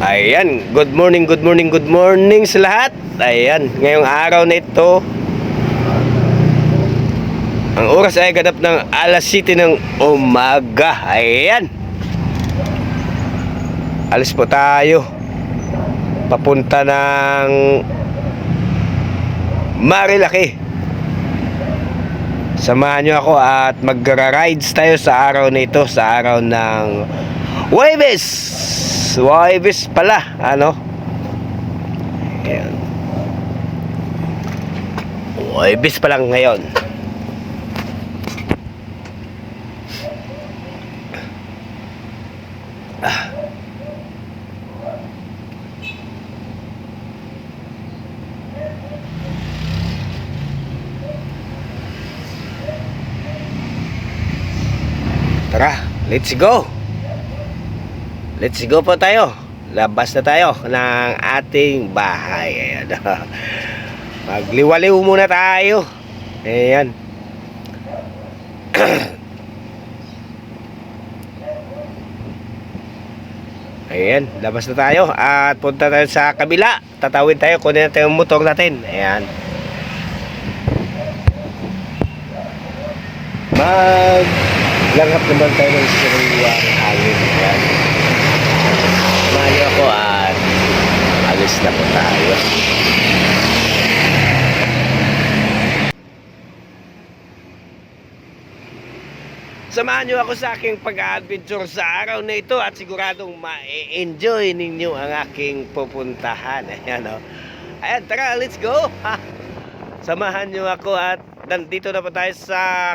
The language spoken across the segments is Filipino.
Ayan, good morning, good morning, good morning sa lahat. Ayan, ngayong araw na ito, ang oras ay ganap ng alas 7 ng umaga. Ayan, alis po tayo papunta ng Marilaki. Samahan nyo ako at magra-rides tayo sa araw na ito, sa araw ng Huwebes pala, ano? Ayan. Huwebes pa lang ngayon. Tara, let's go. Let's go po tayo. Labas na tayo ng ating bahay. Ayan. Magliwaliw muna tayo. Ayan. Ayan, labas na tayo at punta tayo sa kabila. Tatawid tayo, kunin natin yung motor natin. Ayan. Langhap naman tayo ng sariwang hangin. Ayan. Samahan ako at alis na po tayo. Samahan nyo ako sa aking pag-adventure sa araw na ito at siguradong ma-enjoy ninyo ang aking pupuntahan. Ayan, o. Ayan, tara, let's go. Samahan nyo ako at nandito na po tayo sa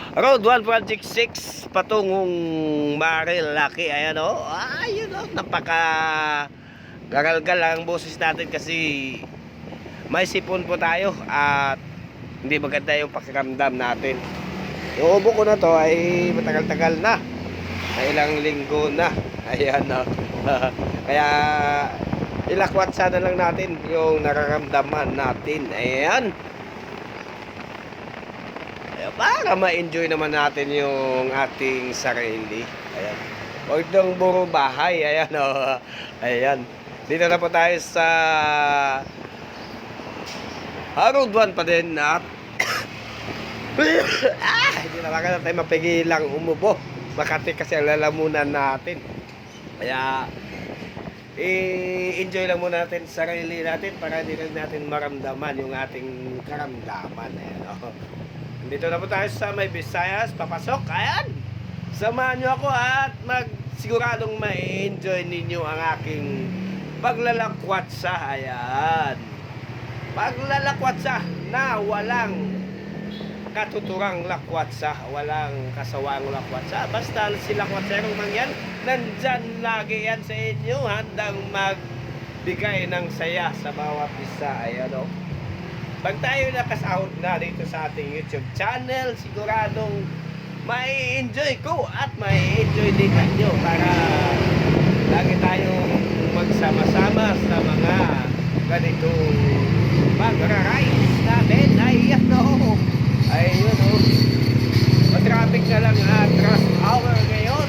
Road 1 Project 6 patungong Marilaki. Ayan, o. Ayun, o. Napaka garalgal ang boses natin kasi may sipon po tayo at hindi maganda yung pakiramdam natin. Yung ubo ko na to ay matagal-tagal na. Ay ilang linggo na. Ayan, o. Kaya ilakwat sana lang natin yung nararamdaman natin. Ayan. Para ma-enjoy naman natin yung ating sarili. Ayan. Huwag nang buro bahay. Ayan, o. Ayan. Dito na po tayo sa Road 1 pa din at hindi na lang tayo mapigilang umubo. Makati kasi ang lalamunan natin. Kaya i-enjoy lang muna natin sa sarili natin para hindi natin maramdaman yung ating karamdaman. Ayan, o. Dito na po tayo sa may Visayas, papasok. Ayan, samahan nyo ako at siguradong ma-enjoy ninyo ang aking paglalakwatsa. Ayan, paglalakwatsa na walang katuturang lakwatsa, walang kasawang lakwatsa. Basta si lakwatserong man yan, nandyan lagi yan sa inyo, handang magbigay ng saya sa bawat isa. Ayan, o. Pag tayo nakasahod na dito sa ating YouTube channel, siguradong mai-enjoy ko at mai-enjoy din ninyo para lagi tayong magsama-sama sa mga ganitong magra-rides natin. Ayan, o. Ayun, o. Matraffic na lang at rush hour ngayon.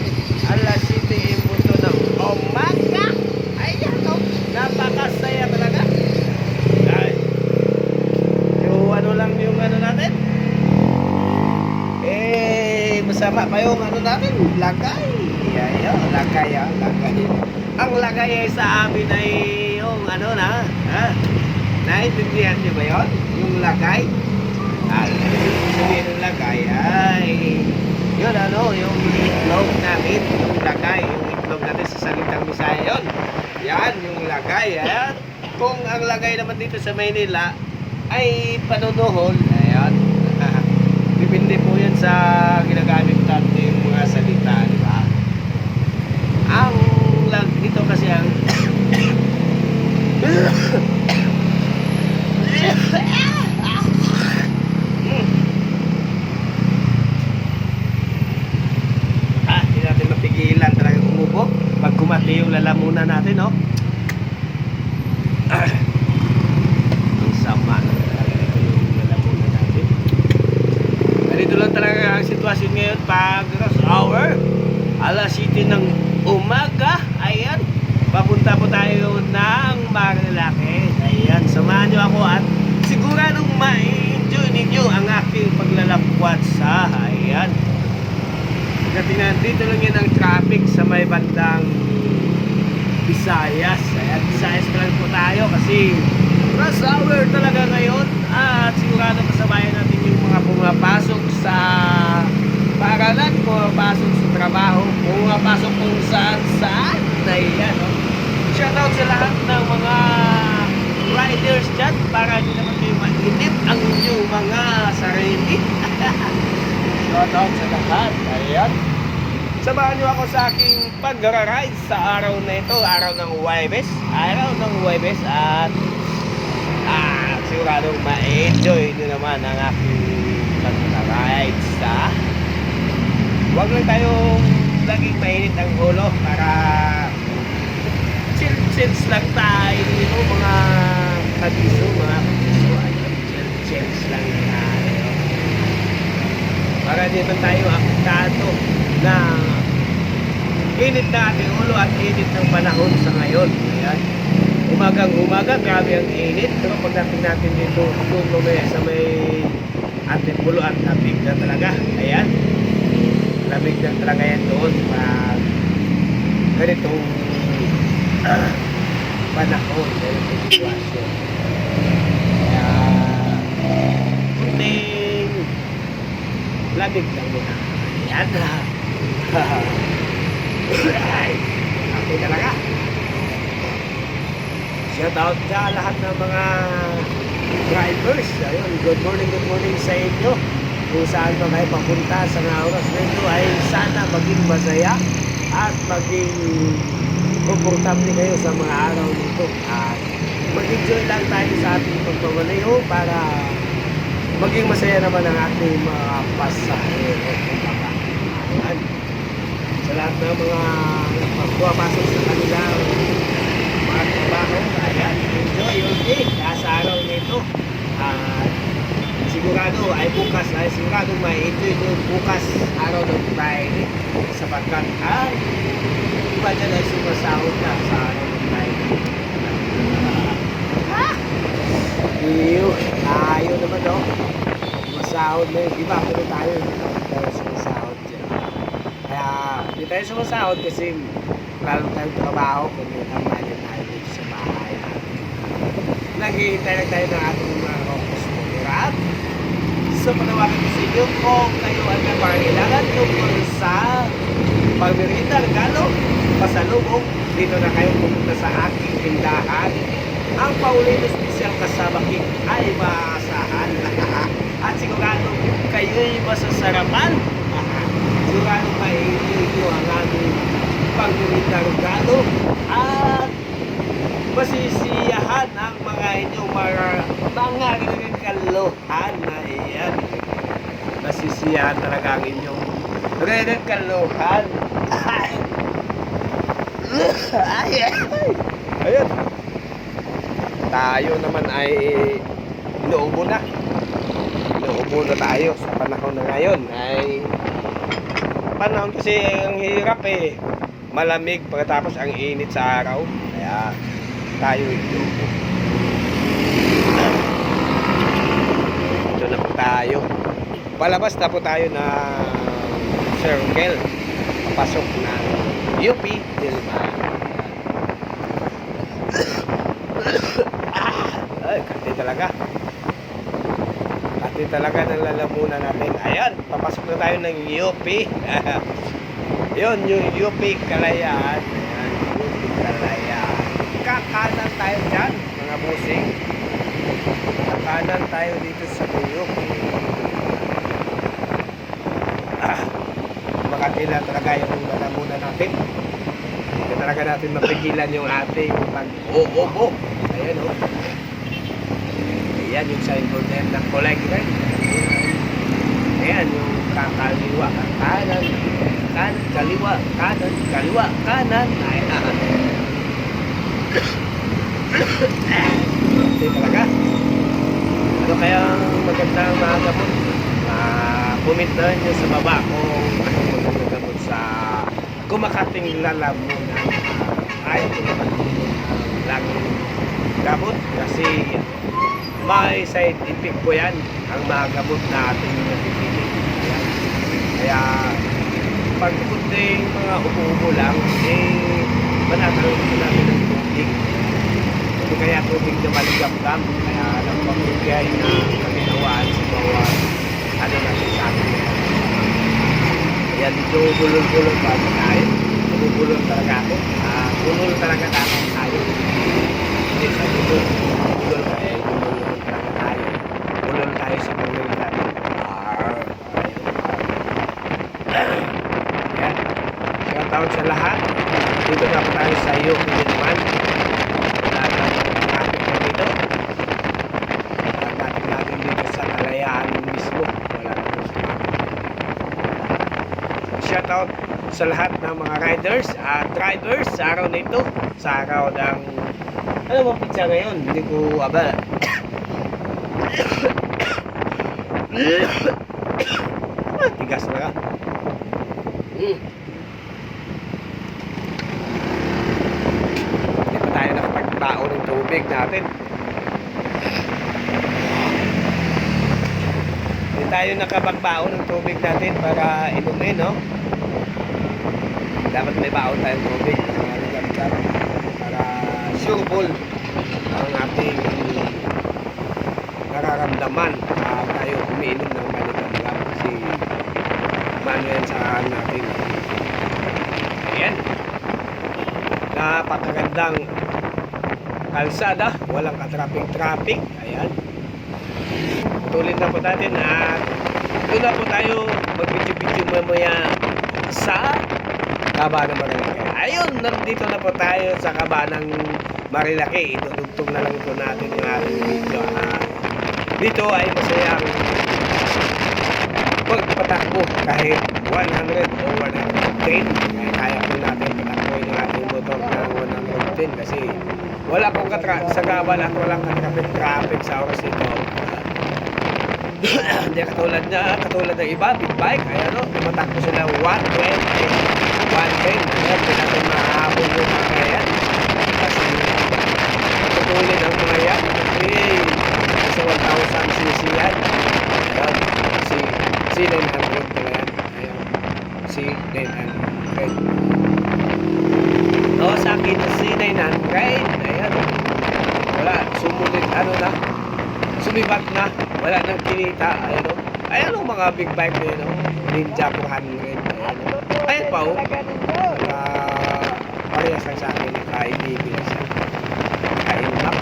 Alas 7 imbuto ng umaga. Ayan, o. Napakasaya talaga. Ano lang yung ano natin, masama pa yung ano natin, lagay. Ayan, lagay, lagay. Ang lagay ay sa amin ay yung ano na, naintindihan nyo ba yun? Yung lagay, sabihin yung lagay ay yun, ano, yung itlog natin, yung lagay, yung itlog natin sa salitang Bisaya yun. Yan, yung lagay. Ayan. Kung ang lagay naman dito sa Maynila ay panunuhol, ayan. Depende po yan sa ginagamit natin yung mga salita, di ba? Ang dito kasi ang hindi natin mapigilan talagang umubo pag kumati yung lalamunan natin, no? Ang sama. Ganito lang talaga ang sitwasyon ngayon pag rush hour. Alas 7 ng umaga. Ayan. papunta po tayo ng Marilake. Ayan, samahan nyo ako at siguradong ma-enjoy ninyo ang aking paglalakwat sa ayan. Kasi nandito lang yan ang traffic sa may bandang Visayas. Ayan, Visayas pa lang po tayo kasi rush hour talaga ngayon. At sigurado kasabayan natin yung mga pumapasok sa paaralan, pumapasok sa trabaho, pumapasok kung saan. Ayan, no? Shoutout sa lahat ng mga riders dyan para hindi naman kayo mainip ang inyong mga sarili. Shoutout sa lahat. Ayan. Samahan nyo ako sa aking pag-ride sa araw na ito, araw ng Huwebes. At siguradong ma-enjoy nyo naman ang aking pag-ride sa huwag lang tayong laging mainit ang ulo para chill lang tayo dito mga kabiso, ayun, chill lang tayo para dito tayo aktado na init na ating ulo at init ng panahon sa ngayon. Ayan, umaga, grabe ang init, pero pagdating natin dito doon lumaya sa may ating ulo at lamig na talaga. Ayan, lamig na talaga yan doon pag ganitong panahon, ganitong sitwasyon. Kaya kunting lamig lang muna. Ayan na. Okay talaga. Shout out sa lahat ng mga drivers. Ayun, good morning sa inyo. Kung saan pa kayo papunta sa oras nito ay sana maging masaya at maging komportable kayo sa mga araw nito. At mag-enjoy lang tayo sa ating pagmamaneho para maging masaya naman ang ating mga pasahero. Ayan. Sa lahat ng mga pagpapasok sa kanilang mga trabaho, ayan, enjoy your day sa araw nito. At sigurado ma-enjoy nyo bukas araw ng Friday sapagkat iba dyan ay sumasahod na sa araw ng Friday. Tayo naman no, sumasahod na yung iba, pero tayo sumasahod dyan. Kaya hindi tayo sumasahod kasi lalo tayong trabaho kung may tamali tayo dito sa bahay natin. Naghihintay lang tayo ng ating mga customer. So panawagan ko sa inyo kung kayo ay nangangailangan tungkol sa pagmerienda, regalo, pasalubong, dito na kayo pumunta sa aking tindahan. Ang Paulino Special Kasama Cake ay maasahan. At sigurado kayo'y masasarapan. Sigurado ma-enjoy nyo ang aming pagmerienda, regalo at masisiyahan ang mga inyong mga regalohan na iyan. Masisiyahan talaga ang inyong regalohan. Ayun. Tayo naman ay inuubo na tayo sa panahon na ngayon. Ay panahon kasi ang hirap malamig pagkatapos ang init sa araw. Kaya tayo inuubo. Ito na po tayo. Palabas na po tayo na circle. Papasok na UP Diliman. Ay, kati talaga ng lalamunan natin. Ayan, papasok na tayo ng UP. Yun, yung UP Kalayaan. Ayan, UP Kalayaan. Kakanan tayo dyan, mga busing. Kakanan tayo dito sa UP. Makatila talaga yung lalamunan natin. Hindi talaga natin mapigilan yung ating pag-uubo. Ayan o. Ayan yung signboard na yan ng collect line. Ayan yung kakaliwa, kanan, kaliwa, kanan. Ayan. Hindi talaga. Ano kaya magandang mga gamot? Comment na nyo sa baba kung anong magandang gamot sa kumakating lalamunan. Ayaw ko naman gamot kasi may side effect po yan ang mga gamot na ating napipili. Ayan. Kaya pag kunting mga ubo-ubo lang, manatalo po natin ng tubig. Hindi kaya tubig na maligam-gam. Kaya nagpapugay na kaginawaan sa bawat ano natin sa atin. Kaya dito bulol-bulol pa tayo. Bulol talaga ako. Bulol talaga tayo. Hindi sa bulol. Bulol tayo. Bulol talaga tayo. Bulol tayo sa bulol natin. Yan. Shout out sa lahat. Dito na po tayo sa iyo. Hindi naman. Natin na dito. Natin dito sa kalayaan mismo. Wala na po sa shout out sa lahat ng mga riders at drivers sa araw na ito. Sa araw ng ano mo pizza ngayon? Hindi ko aba. Tigas na ka. Hindi pa tayo nakapagtao ng tubig natin. Hindi tayo nakapagbao ng tubig natin para inumin, no? Dapat may baon tayong tubig para sureball ang ating nararamdaman tayo umiinom ng maligam-gam kasi mano yan sa natin. Ayan, napakagandang kalsada, walang ka-traffic. Ayan, tuloy na po natin at doon na po tayo mag-video mamaya sa Kaba ng Marilaki. Ayun, nandito na po tayo sa Kaba ng Marilaki. Idudugtong na lang po natin yung ating video. Dito ay masayang pagpatakbo kahit 100 o 110. Kaya po natin patakbo yung ating motor ng 110 kasi wala pong sa Kaban at walang ka-traffic sa oras ito. Hindi katulad ng iba, big bike. Ayan o, tumatakbo sila 120. 110, ayan, natin mahabol yung mga yan kasi matutulid ang mga yan sa 1,000cc yan. Ayan, C900 pala yan. Ayan, C900 sa akin C900. Ayan, wala, sumulit sumibat na, wala nang kinita. Ayan o, mga big bike na yun, Ninja 400. Ayan pa o, parehas lang sa akin, naka-ibigil siya, naka-inmax.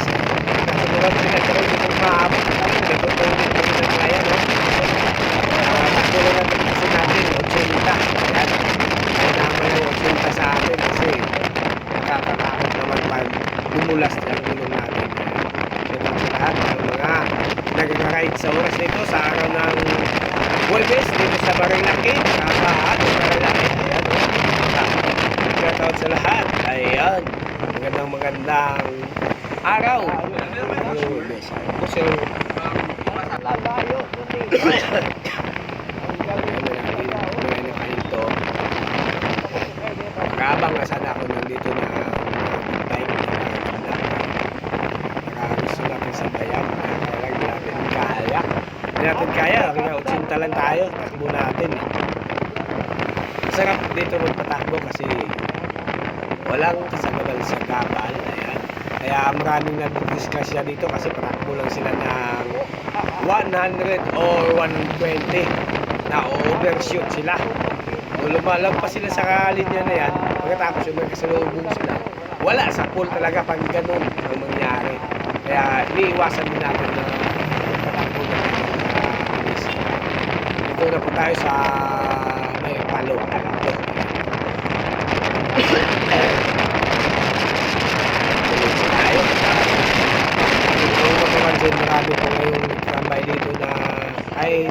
Kasi naman pinagkaroon dito maabot, ito po yung kaya, no? Takbo na natin kasi natin, 80. Ayan, kaya naman yung 80 sa atin kasi nakakatakot naman pag lumulas na ang gulong natin. So, sa lahat ng mga nag-ride sa oras nito sa araw ng Huwebes dito sa Marilaki, kapahat ng Marilaki. Ayan, shout out sa lahat. Ayan, magandang araw. Huwebes. Kasi kabang nga sana ako nandito na bike para gusto natin sa bayan. Hindi natin kaya, kaya 80 lang tayo, takbo natin. Masarap dito magpatakbo kasi walang kasagagal sa gabal. Ayan. Kaya maraming nag-discuss siya dito kasi patakbo lang sila ng 100 or 120 na overshoot sila. Lumalampas sila sa linya na yan, pagkatapos yung may kasalubong sila, wala sa pool talaga pag ganun ang mangyari. Kaya iniiwasan din natin na patakbo na dito na po tayo sa may palo. Kung makapansin, marami po ngayong tambay dito na ay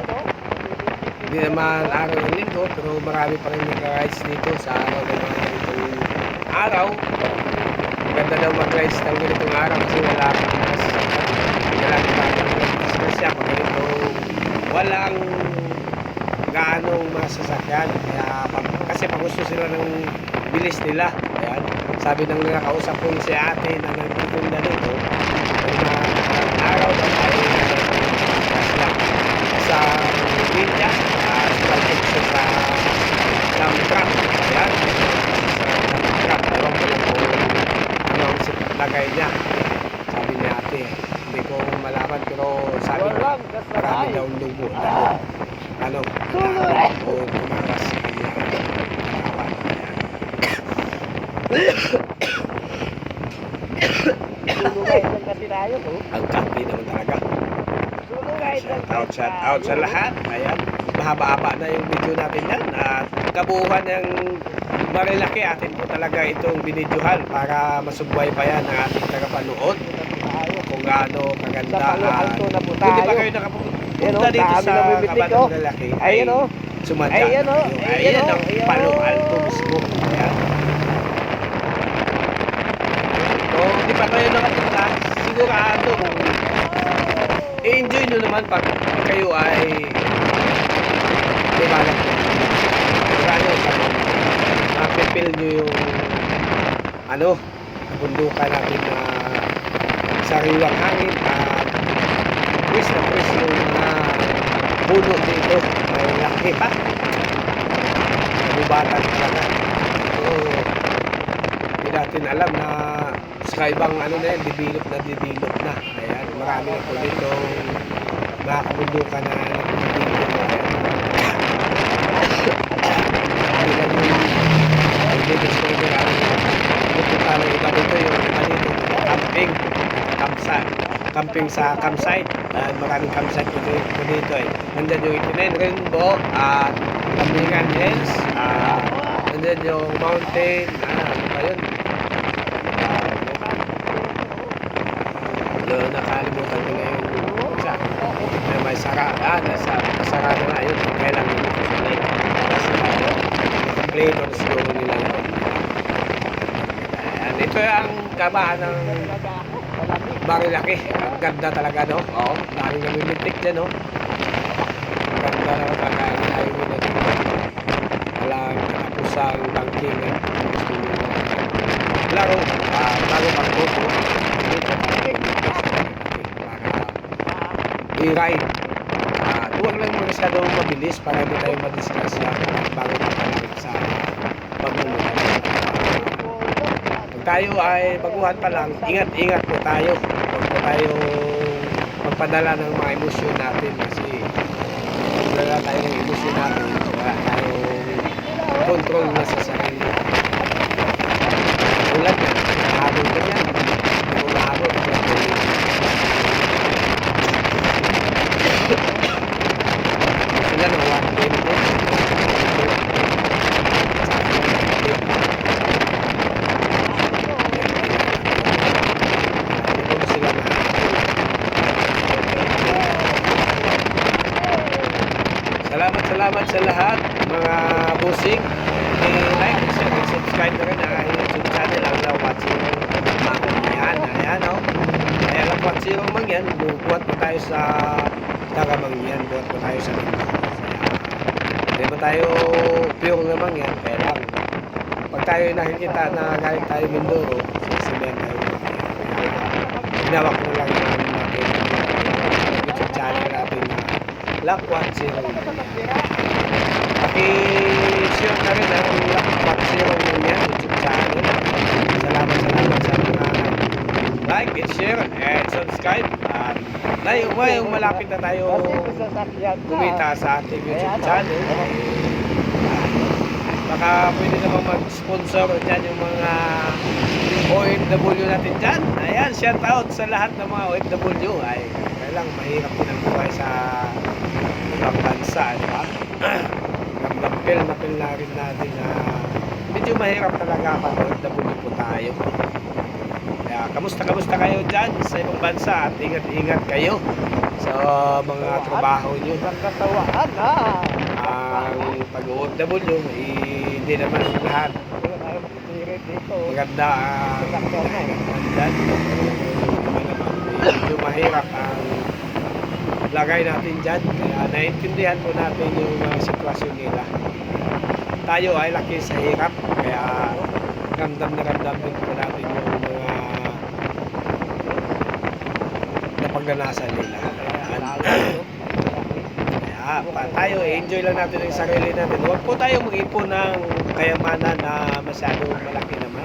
hindi naman araw ng linggo pero marami pa rin nag-rides dito sa araw ng ganitong araw. Maganda daw mag-rides ng ganitong araw kasi wala kang siya pag ganito walang gaanong masasakyan. Kaya kasi pag gusto sila ng bilis nila. Ayan, sabi ng nakakausap ko si ate na nagtitinda dito, araw na tayo sa India, sa pagkakso sa dump truck. Ayan, sa dump truck. Ewan ko lang kung ano ang lagay niya. Sabi ni ate, hindi ko malaman, pero sabi niya, marami daw lugo. Ano, o tumakas sa kanya. Sulungay lang kasi tayo ko. Ang kapi naman talaga. Sulungay lang Shout out sa lahat. Ayan, mahaba-haba na yung video natin yan. At kabuuhan ng marilaki atin po talaga itong binidyohan para masubway pa yan ang ating tagapanood. Kung gaano kaganda. Sa Palo Alto na po Kung di ba tayo. kayo nakapunta Ayan o, dito dami sa na bibitlik Kabatang o. Marilaki, Ayan o. sumadya Ayan na o. kayo. Ayan Ayan o. ang Ayan Palo o. Alto mismo. Ayan. Kung di pa kayo nakapunta, sigurado i-enjoy nyo naman pag kayo ay limalag nyo. Sigurado mapipil nyo yung ano, bundukan natin na sariwang hangin at pwis yung mga puno dito. May laki pa. Nabubatan talaga. So, hindi natin alam na sa ibang ano na yan, develop na. Ayan, marami na po dito mga kabundukan na nagbibilip na yan. Hindi lang yung discover ang pupunta ng iba dito, yung iba dito, camping, camping sa campsite. Maraming campsite po dito eh. Nandyan yung Itinen Rainbow at Kambingan Hills. Nandyan yung mountain. Ano ba yun? Nakalimutan ko na yung isa. May sarado na yun. Kailan yun. Complete on siguro nila yun. Ayan, ito ang kabahan ng Marilaki. Ang ganda talaga, no? Oo. Daming namimitik dyan, no? Ang ganda na talaga ang highway na dito. Walang katapusang banking. Gusto nyo laro. Laro pag-photo. I-ride. Huwag lang masyadong mabilis para hindi tayo madisgrasya bago tayo sa pagmumulan. Pag tayo ay baguhan pa lang, ingat-ingat po tayo. Huwag po tayo magpadala ng mga emosyon natin kasi magpadala tayo ng emosyon natin, wala tayong control na sa sarili. Ulan yan, habol ka yan. Kung mahabol, sila na 120. Salamat sa lahat mga busing. I-like, share, and subscribe na rin ang YouTube channel ang Lawat Zero Mangyan. Ayan o. Ayan ang Lawat Zero Mangyan. Buhat po tayo sa Tagamangyan. Buhat po tayo sa Mindoro. Hindi ba tayo pure na Mangyan? Kaya lang. Pag tayo nakikita na galing tayo Mindoro, sisibihan tayo Mangyan. Ginawak na lang yung YouTube channel natin na Lawat Zero Mangyan. I-share na rin ang Lawat Zero Mangyan YouTube channel. Salamat sa mga like and share and subscribe. At ngayong malapit na tayo kumita sa ating YouTube channel. Baka pwede naman mag-sponsor dyan yung mga OFW natin dyan. Ayan, shout out sa lahat ng mga OFW. Ay, kailang mahirap din ang buhay sa ibang bansa, di ba? Napil na rin natin na medyo mahirap talaga pag OFW po tayo. Kaya kamusta kayo dyan sa ibang bansa at ingat kayo sa mga trabaho nyo. Ang pag-OFW, hindi naman lahat maganda medyo mahirap ang lagay natin dyan. Kaya naiintindihan po natin yung sitwasyon nila. Tayo ay laki sa hirap, kaya ramdam din po natin yung mga naranasan nila. Ayan. Lalo, Kaya tayo, enjoy lang natin ang sarili natin. Huwag po tayo mag-ipon ng kayamanan na masyadong malaki naman.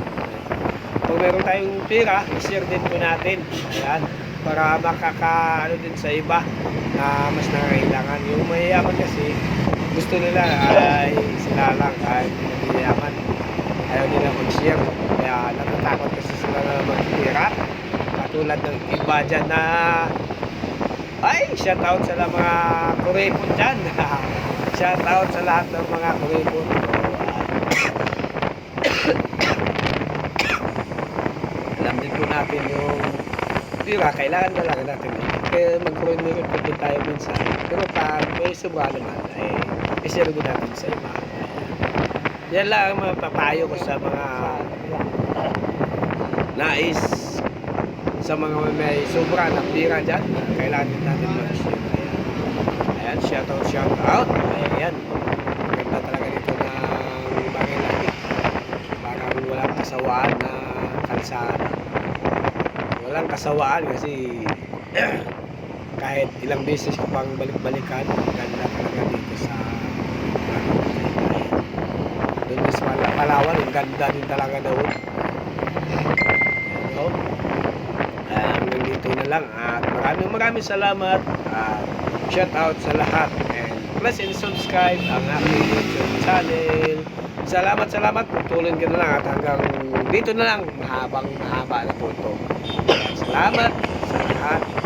Kung meron tayong pera, i-share din po natin. Ayan. Para makaka-ano din sa iba na mas nangangailangan. Yung mayayaman kasi, gusto nila ay sila lang ay mayayaman. Ayaw nila mag-share. Kaya natatakot kasi sila na mag-pera. Katulad ng iba dyan na ay, shout out sa mga kuripon dyan. Shout out sa lahat ng mga kuripon. Alam din po natin yung pira, kailangan talaga natin. Kaya mag-kuripon din tayo minsan. Pero pag may sobra naman, ay i-share din natin sa iba. Yan lang ang mapapayo ko sa mga nais sa mga may sobra na pira dyan. Kailangan din natin mag-share. Ayan, shout out. Ayan, maganda talaga dito ng Marilaki. Parang walang kasawaan na kalsada. Walang kasawaan kasi kahit ilang beses ko pang balik-balikan, ganda talaga dito sa doon sa Palawan, yung ganda din talaga doon. Ayan, hanggang dito na lang at maraming salamat at shout out sa lahat and please and subscribe ang aking YouTube channel. Salamat, putulin ka na lang at hanggang dito na lang, mahaba na po ito. Salamat sa lahat.